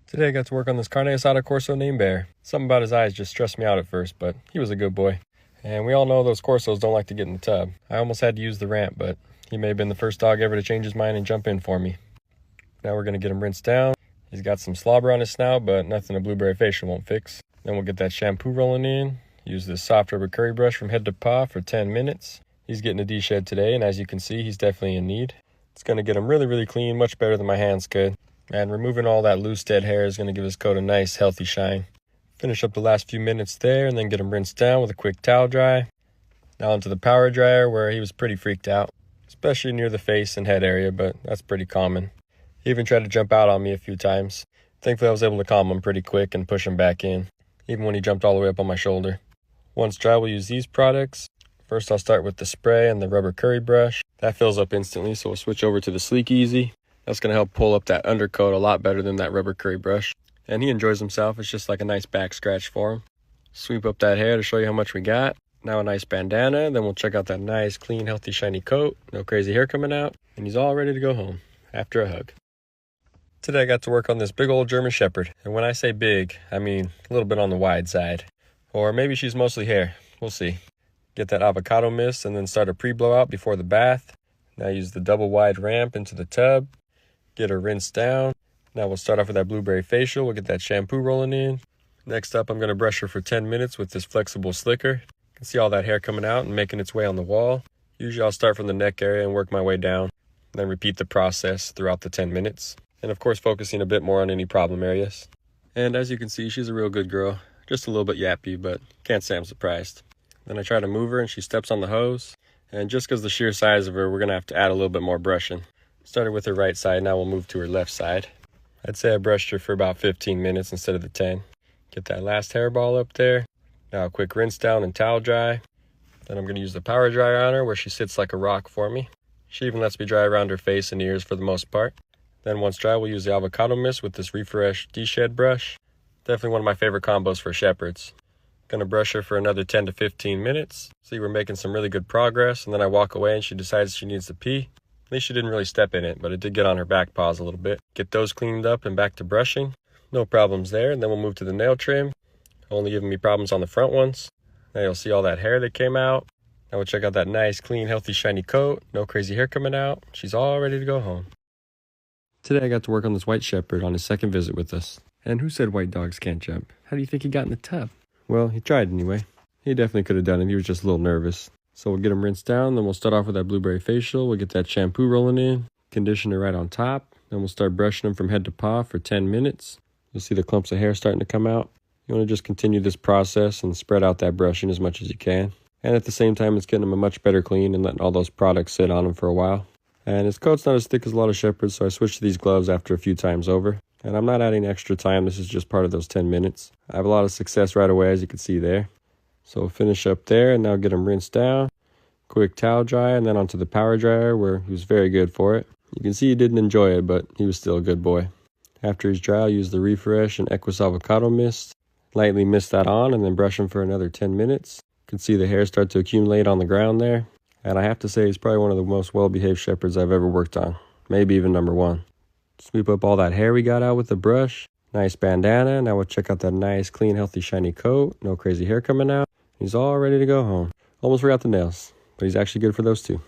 Today I got to work on this carne asada Corso named Bear. Something about his eyes just stressed me out at first, but he was a good boy. And we all know those Corsos don't like to get in the tub. I almost had to use the ramp, but he may have been the first dog ever to change his mind and jump in for me. Now we're going to get him rinsed down. He's got some slobber on his snout, but nothing a blueberry facial won't fix. Then we'll get that shampoo rolling in. Use this soft rubber curry brush from head to paw for 10 minutes. He's getting a deshed today, and as you can see, he's definitely in need. It's going to get him really clean, much better than my hands could. And removing all that loose dead hair is going to give his coat a nice healthy shine. Finish up the last few minutes there and then get him rinsed down with a quick towel dry. Now into the power dryer where he was pretty freaked out, especially near the face and head area, but that's pretty common. He even tried to jump out on me a few times. Thankfully I was able to calm him pretty quick and push him back in, even when he jumped all the way up on my shoulder. Once dry, we'll use these products. First I'll start with the spray and the rubber curry brush. That fills up instantly, so we'll switch over to the SleekEZ. That's going to help pull up that undercoat a lot better than that rubber curry brush. And he enjoys himself. It's just like a nice back scratch for him. Sweep up that hair to show you how much we got. Now a nice bandana. Then we'll check out that nice, clean, healthy, shiny coat. No crazy hair coming out. And he's all ready to go home after a hug. Today I got to work on this big old German Shepherd. And when I say big, I mean a little bit on the wide side. Or maybe she's mostly hair. We'll see. Get that avocado mist and then start a pre-blowout before the bath. Now use the double wide ramp into the tub. Get her rinsed down. Now we'll start off with that blueberry facial. We'll get that shampoo rolling in. Next up, I'm going to brush her for 10 minutes with this flexible slicker. You can see all that hair coming out and making its way on the wall. Usually I'll start from the neck area and work my way down. Then repeat the process throughout the 10 minutes. And of course focusing a bit more on any problem areas. And as you can see, she's a real good girl. Just a little bit yappy, but can't say I'm surprised. Then I try to move her and she steps on the hose. And just because the sheer size of her, we're going to have to add a little bit more brushing. Started with her right side, now we'll move to her left side. I'd say I brushed her for about 15 minutes instead of the 10. Get that last hairball up there. Now a quick rinse down and towel dry. Then I'm going to use the power dryer on her where she sits like a rock for me. She even lets me dry around her face and ears for the most part. Then once dry, we'll use the avocado mist with this refresh deshed brush. Definitely one of my favorite combos for shepherds. Gonna brush her for another 10 to 15 minutes. See, we're making some really good progress, and then I walk away and she decides she needs to pee. At least she didn't really step in it, but it did get on her back paws a little bit. Get those cleaned up and back to brushing. No problems there. And then we'll move to the nail trim. Only giving me problems on the front ones. Now you'll see all that hair that came out. Now we'll check out that nice, clean, healthy, shiny coat. No crazy hair coming out. She's all ready to go home. Today I got to work on this white shepherd on his second visit with us. And who said white dogs can't jump? How do you think he got in the tub? Well, he tried anyway. He definitely could have done it. He was just a little nervous. So we'll get him rinsed down, then we'll start off with that blueberry facial. We'll get that shampoo rolling in, conditioner right on top. Then we'll start brushing him from head to paw for 10 minutes. You'll see the clumps of hair starting to come out. You want to just continue this process and spread out that brushing as much as you can. And at the same time, it's getting him a much better clean and letting all those products sit on him for a while. And his coat's not as thick as a lot of shepherds, so I switched to these gloves after a few times over. And I'm not adding extra time. This is just part of those 10 minutes. I have a lot of success right away, as you can see there. So we'll finish up there and now get him rinsed down. Quick towel dry and then onto the power dryer where he was very good for it. You can see he didn't enjoy it, but he was still a good boy. After he's dry, I'll use the refresh and EQyss avocado mist. Lightly mist that on and then brush him for another 10 minutes. You can see the hair start to accumulate on the ground there. And I have to say he's probably one of the most well-behaved shepherds I've ever worked on. Maybe even number one. Sweep up all that hair we got out with the brush. Nice bandana. Now we'll check out that nice, clean, healthy, shiny coat. No crazy hair coming out. He's all ready to go home. Almost forgot the nails, but he's actually good for those too.